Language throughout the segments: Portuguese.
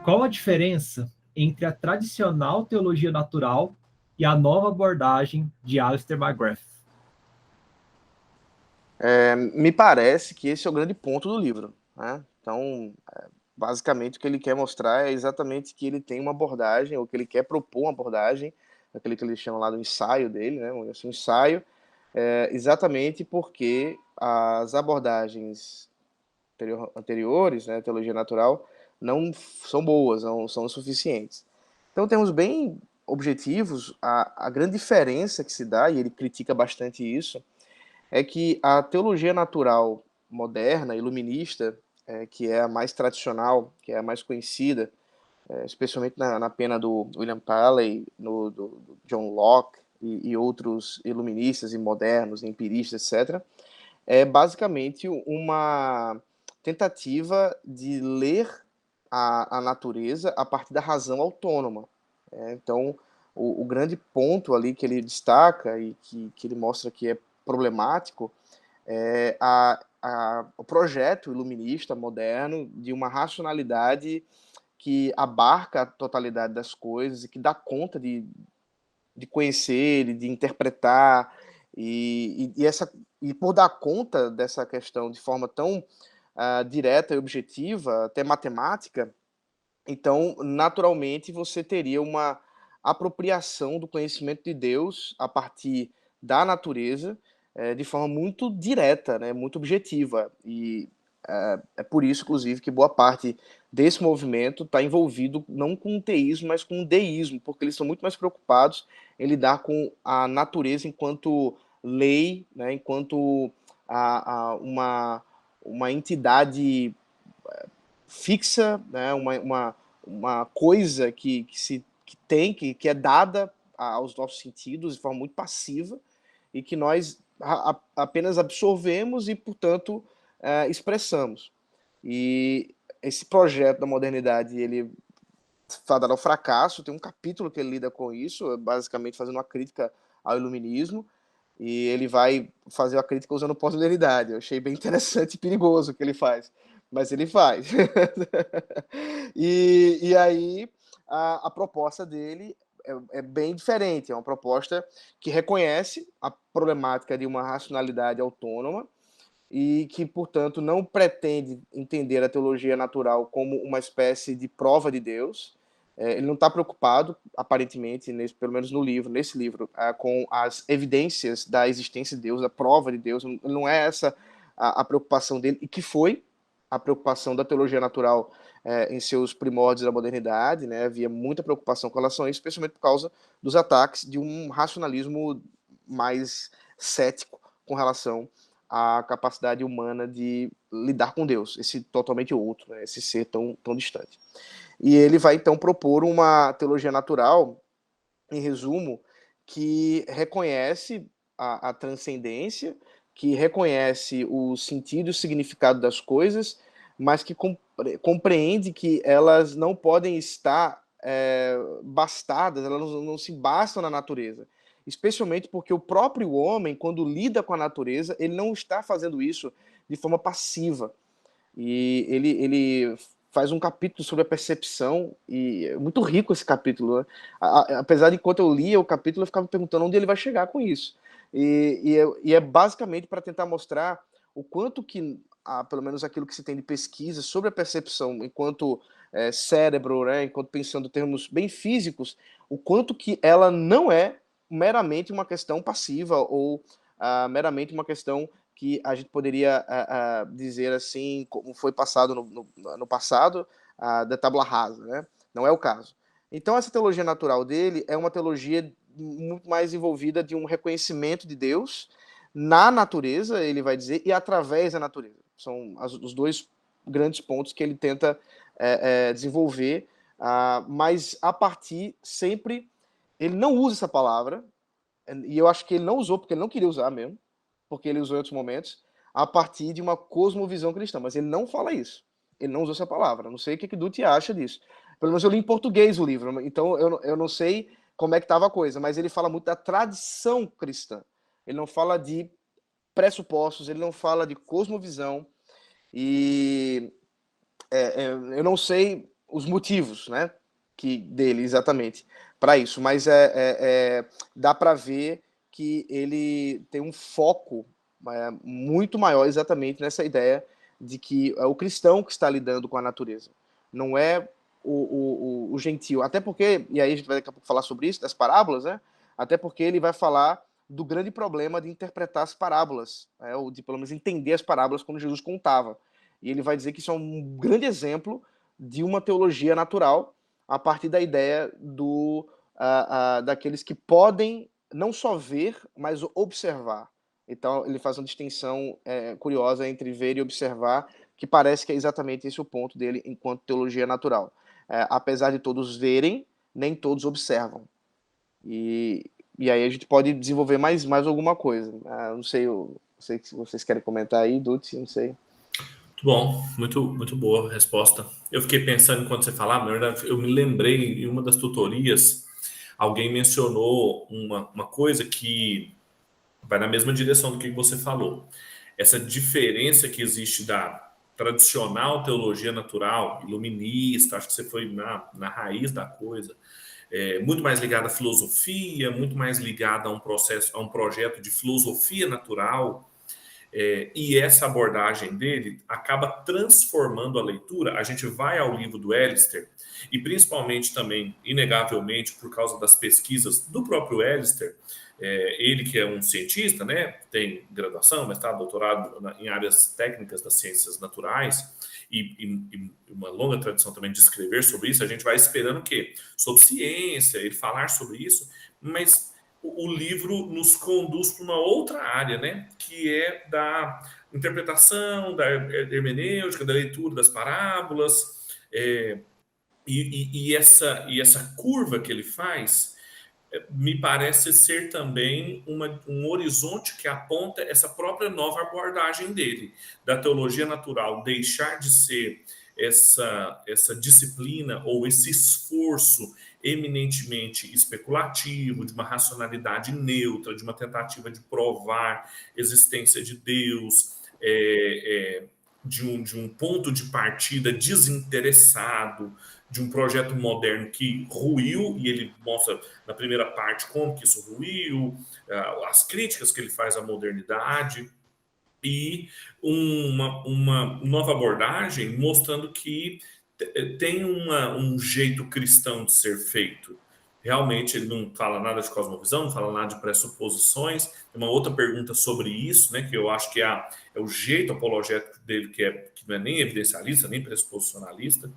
Qual a diferença entre a tradicional teologia natural e a nova abordagem de Alistair McGrath? Me parece que esse é o grande ponto do livro, né? Então, basicamente, o que ele quer mostrar é exatamente que ele tem uma abordagem, ou que ele quer propor uma abordagem, aquele que ele chama lá do ensaio dele, né? Um ensaio, exatamente porque as abordagens anteriores, né, teologia natural, não são boas, não são suficientes. Então, temos bem objetivos, a grande diferença que se dá, e ele critica bastante isso, é que a teologia natural moderna, iluminista, que é a mais tradicional, que é a mais conhecida, especialmente na pena do William Paley, do John Locke e outros iluministas e modernos, empiristas, etc., é basicamente uma tentativa de ler a natureza a partir da razão autônoma. Então, o grande ponto ali que ele destaca e que ele mostra que é problemático é o projeto iluminista moderno de uma racionalidade que abarca a totalidade das coisas e que dá conta de conhecer e de interpretar e por dar conta dessa questão de forma tão direta e objetiva, até matemática, então naturalmente você teria uma apropriação do conhecimento de Deus a partir da natureza de forma muito direta, né, muito objetiva. E é por isso, inclusive, que boa parte desse movimento está envolvido não com o teísmo, mas com o deísmo, porque eles são muito mais preocupados em lidar com a natureza enquanto lei, né, enquanto uma entidade fixa, né, uma coisa que é dada aos nossos sentidos de forma muito passiva e que nós apenas absorvemos e, portanto, expressamos. E esse projeto da modernidade, ele fadado ao fracasso, tem um capítulo que ele lida com isso, basicamente fazendo uma crítica ao iluminismo, e ele vai fazer a crítica usando pós-modernidade. Eu achei bem interessante e perigoso o que ele faz, mas ele faz. E aí a proposta dele é bem diferente, é uma proposta que reconhece a problemática de uma racionalidade autônoma e que, portanto, não pretende entender a teologia natural como uma espécie de prova de Deus. Ele não está preocupado, aparentemente, pelo menos nesse livro, com as evidências da existência de Deus, da prova de Deus. Não é essa a preocupação dele, e que foi a preocupação da teologia natural em seus primórdios da modernidade, né? Havia muita preocupação com relação a isso, especialmente por causa dos ataques de um racionalismo mais cético com relação à capacidade humana de lidar com Deus, esse totalmente outro, né? Esse ser tão distante. E ele vai, então, propor uma teologia natural, em resumo, que reconhece a transcendência, que reconhece o sentido e o significado das coisas, mas que compreende que elas não podem estar bastadas, elas não se bastam na natureza. Especialmente porque o próprio homem, quando lida com a natureza, ele não está fazendo isso de forma passiva. E ele faz um capítulo sobre a percepção, e é muito rico esse capítulo, né? Apesar de, enquanto eu lia o capítulo, eu ficava me perguntando onde ele vai chegar com isso. E é basicamente para tentar mostrar o quanto que, pelo menos aquilo que se tem de pesquisa sobre a percepção enquanto cérebro, né, enquanto pensando em termos bem físicos, o quanto que ela não é meramente uma questão passiva ou meramente uma questão que a gente poderia dizer assim, como foi passado no passado, da tábua rasa, né? Não é o caso. Então, essa teologia natural dele é uma teologia muito mais envolvida de um reconhecimento de Deus na natureza, ele vai dizer, e através da natureza. São os dois grandes pontos que ele tenta desenvolver, mas a partir sempre, ele não usa essa palavra, e eu acho que ele não usou porque ele não queria usar mesmo, porque ele usou em outros momentos, a partir de uma cosmovisão cristã, mas ele não fala isso. Ele não usou essa palavra. Não sei o que Dutti acha disso. Pelo menos eu li em português o livro, então eu não sei como é que estava a coisa, mas ele fala muito da tradição cristã. Ele não fala de pressupostos, ele não fala de cosmovisão, e eu não sei os motivos, né, dele exatamente para isso, mas dá para ver que ele tem um foco muito maior exatamente nessa ideia de que é o cristão que está lidando com a natureza, não é o gentio, até porque, e aí a gente vai daqui a pouco falar sobre isso, das parábolas, né, até porque ele vai falar do grande problema de interpretar as parábolas, ou de pelo menos entender as parábolas quando Jesus contava, e ele vai dizer que isso é um grande exemplo de uma teologia natural a partir da ideia daqueles que podem não só ver, mas observar. Então, ele faz uma distinção curiosa entre ver e observar, que parece que é exatamente esse o ponto dele enquanto teologia natural. Apesar de todos verem, nem todos observam. E aí a gente pode desenvolver mais alguma coisa. Não sei se vocês querem comentar aí, Dutti, não sei. Muito bom, muito boa resposta. Eu fiquei pensando enquanto você falava, na verdade, eu me lembrei em uma das tutorias, alguém mencionou uma coisa que vai na mesma direção do que você falou. Essa diferença que existe da tradicional teologia natural, iluminista, acho que você foi na raiz da coisa, muito mais ligada à filosofia, muito mais ligada a um processo, a um projeto de filosofia natural, e essa abordagem dele acaba transformando a leitura. A gente vai ao livro do Alistair, e principalmente também, inegavelmente, por causa das pesquisas do próprio Alistair, ele que é um cientista, né, tem graduação, mestrado, doutorado em áreas técnicas das ciências naturais, e uma longa tradição também de escrever sobre isso, a gente vai esperando o quê? Sobre ciência, ele falar sobre isso, mas o livro nos conduz para uma outra área, né? Que é da interpretação, da hermenêutica, da leitura das parábolas, e essa curva que ele faz me parece ser também um horizonte que aponta essa própria nova abordagem dele, da teologia natural, deixar de ser essa disciplina ou esse esforço eminentemente especulativo, de uma racionalidade neutra, de uma tentativa de provar existência de Deus, de um ponto de partida desinteressado, de um projeto moderno que ruiu, e ele mostra na primeira parte como que isso ruiu, as críticas que ele faz à modernidade, e uma nova abordagem mostrando que tem um jeito cristão de ser feito. Realmente ele não fala nada de cosmovisão, não fala nada de pressuposições. Tem uma outra pergunta sobre isso, né, que eu acho que é o jeito apologético dele, que não é nem evidencialista, nem pressuposicionalista,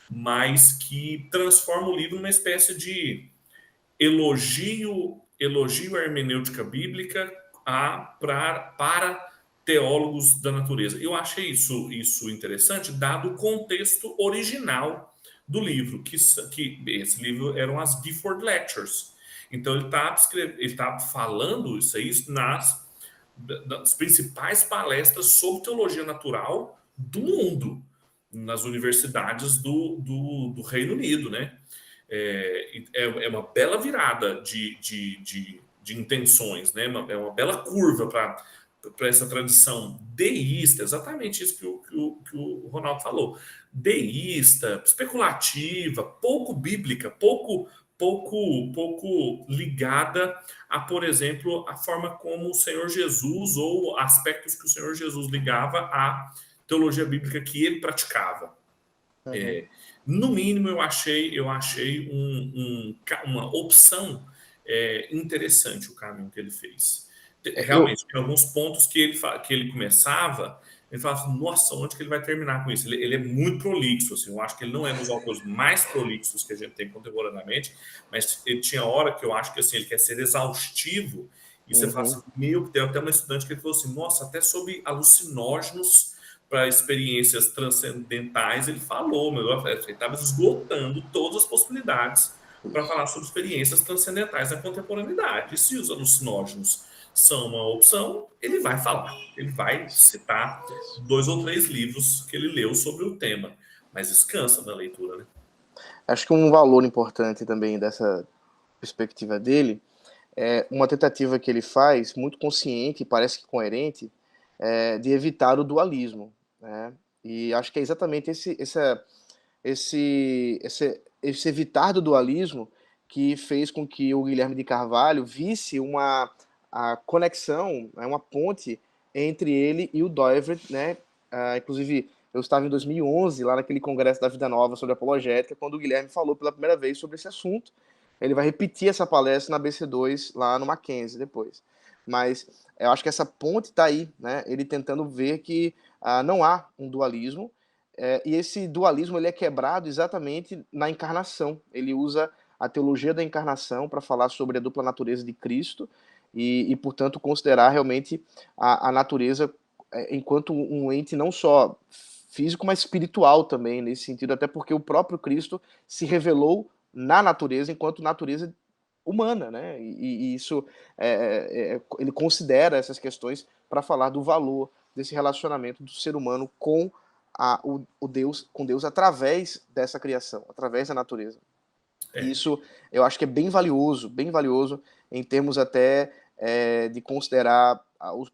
mas que transforma o livro numa espécie de elogio à hermenêutica bíblica para teólogos da natureza. Eu achei isso interessante, dado o contexto original do livro, que esse livro eram as Gifford Lectures. Então ele está falando isso aí das principais palestras sobre teologia natural do mundo, nas universidades do Reino Unido, né? É uma bela virada de intenções, né? É uma bela curva para essa tradição deísta, exatamente isso que o Ronaldo falou, deísta, especulativa, pouco bíblica, pouco ligada a, por exemplo, a forma como o Senhor Jesus, ou aspectos que o Senhor Jesus ligava à teologia bíblica que ele praticava. Uhum. No mínimo, eu achei uma opção interessante o caminho que ele fez. Realmente, tem alguns pontos que ele começava, ele falava assim, nossa, onde que ele vai terminar com isso? Ele é muito prolixo, assim, eu acho que ele não é um dos autores mais prolixos que a gente tem contemporaneamente, mas ele tinha hora que eu acho que assim, ele quer ser exaustivo, e você fala assim, tem até uma estudante que falou assim, nossa, até sobre alucinógenos para experiências transcendentais, ele falou, ele estava esgotando todas as possibilidades para falar sobre experiências transcendentais na contemporaneidade. E se os alucinógenos são uma opção, ele vai falar, ele vai citar 2 ou 3 livros que ele leu sobre o tema, mas descansa na leitura, né? Acho que um valor importante também dessa perspectiva dele é uma tentativa que ele faz, muito consciente e parece que coerente, de evitar o dualismo, né? E acho que é exatamente esse evitar do dualismo que fez com que o Guilherme de Carvalho visse a conexão, uma ponte entre ele e o Doivert, né? Inclusive, eu estava em 2011, lá naquele congresso da Vida Nova sobre apologética, quando o Guilherme falou pela primeira vez sobre esse assunto. Ele vai repetir essa palestra na BC2, lá no Mackenzie, depois. Mas eu acho que essa ponte está aí, né? Ele tentando ver que não há um dualismo, e esse dualismo ele é quebrado exatamente na encarnação. Ele usa a teologia da encarnação para falar sobre a dupla natureza de Cristo e portanto, considerar realmente a natureza enquanto um ente não só físico, mas espiritual também, nesse sentido, até porque o próprio Cristo se revelou na natureza enquanto natureza humana, né? E isso ele considera essas questões para falar do valor desse relacionamento do ser humano com Deus, através dessa criação, através da natureza. E isso eu acho que é bem valioso em termos até de considerar o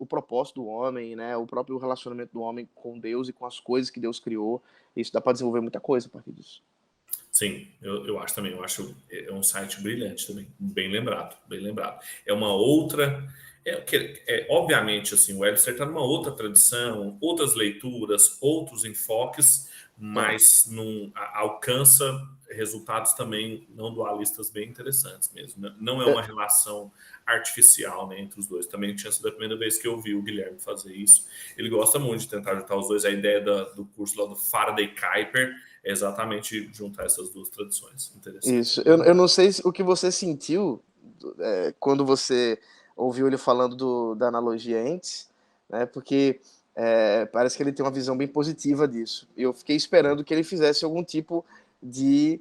propósito do homem, né? O próprio relacionamento do homem com Deus e com as coisas que Deus criou. Isso dá para desenvolver muita coisa a partir disso. Sim, eu acho também. Eu acho um site brilhante também, bem lembrado, bem lembrado. É uma outra... obviamente, assim, o Webster está numa outra tradição, outras leituras, outros enfoques, mas alcança resultados também não dualistas bem interessantes mesmo. Não é uma relação artificial, né, entre os dois. Também tinha sido a primeira vez que eu vi o Guilherme fazer isso. Ele gosta muito de tentar juntar os dois. A ideia do curso lá do Faraday-Kuiper é exatamente juntar essas duas tradições. Interessante. Isso. Eu não sei o que você sentiu quando você ouviu ele falando da analogia entes, né? Porque parece que ele tem uma visão bem positiva disso. Eu fiquei esperando que ele fizesse algum tipo de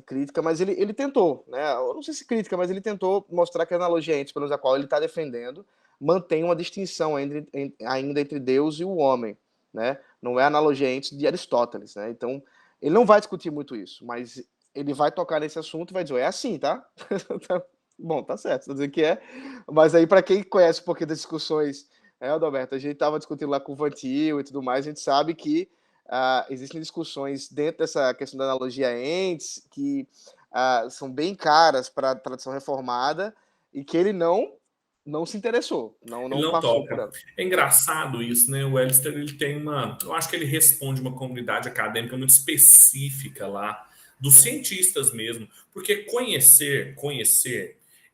crítica, mas ele tentou, né? Eu não sei se crítica, mas ele tentou mostrar que a analogia entes, pelo menos a qual ele está defendendo, mantém uma distinção ainda entre Deus e o homem, né? Não é a analogia entes de Aristóteles, né? Então, ele não vai discutir muito isso, mas ele vai tocar nesse assunto e vai dizer, é assim, tá? Bom, tá certo, tô dizendo que é. Mas aí, para quem conhece um pouquinho das discussões, Adalberto, a gente estava discutindo lá com o Vantil e tudo mais, a gente sabe que existem discussões dentro dessa questão da analogia entes que são bem caras para a tradição reformada e que ele não se interessou, não passou toca. por ela. É engraçado isso, né? O Webster, ele tem eu acho que ele responde uma comunidade acadêmica muito específica lá, dos cientistas mesmo, porque conhecer,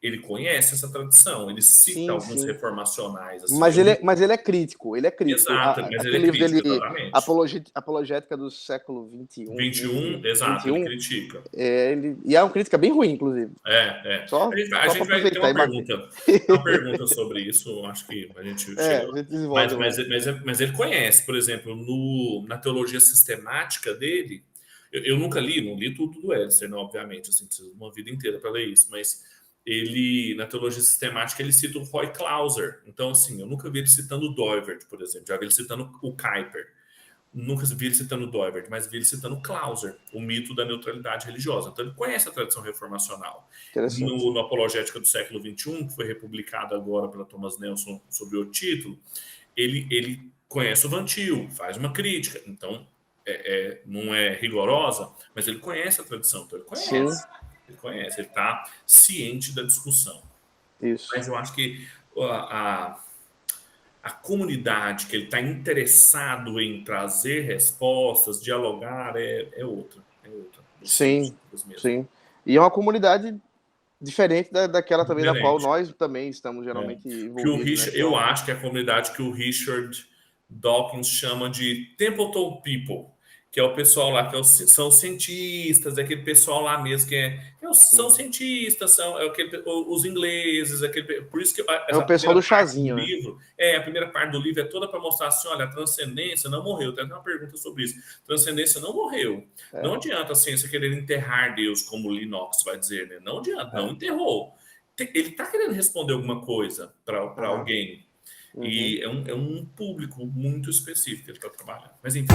ele conhece essa tradição, ele cita alguns reformacionais. Assim, mas ele é crítico, Exato, mas ele é livro crítico, dele, exatamente. Apologética do século XXI. 21, exato, ele critica. E é uma crítica bem ruim, inclusive. Só a gente vai ter uma pergunta sobre isso, acho que a gente chega. Mas ele conhece, por exemplo, na teologia sistemática dele, eu nunca não li tudo do Webster, obviamente, assim, precisa de uma vida inteira para ler isso, mas ele, na teologia sistemática, ele cita o Roy Clauser. Então, assim, eu nunca vi ele citando o Doivert, por exemplo. Já vi ele citando o Kuiper. Nunca vi ele citando o Doivert, mas vi ele citando o Clauser, o mito da neutralidade religiosa. Então, ele conhece a tradição reformacional. No Apologética do século XXI, que foi republicado agora pela Thomas Nelson sob o título, ele conhece o Vantil, faz uma crítica. Então, não é rigorosa, mas ele conhece a tradição. Então, ele conhece. Sim. Ele conhece, ele está ciente da discussão. Isso. Mas eu acho que a comunidade que ele está interessado em trazer respostas, dialogar, é outra. Sim. E é uma comunidade diferente daquela também da qual nós também estamos geralmente envolvidos. Eu acho que é a comunidade que o Richard Dawkins chama de Templeton People, que é o pessoal lá que são cientistas, aquele pessoal lá mesmo que são cientistas, são os ingleses, por isso que é o pessoal do chazinho, né? Livro, a primeira parte do livro é toda para mostrar assim, olha, a transcendência não morreu. Tem uma pergunta sobre isso. Transcendência não morreu. Não adianta a ciência querer enterrar Deus, como o Lennox vai dizer, né? Não adianta, não enterrou. Ele está querendo responder alguma coisa para alguém. E é um público muito específico que ele está trabalhando. Mas enfim.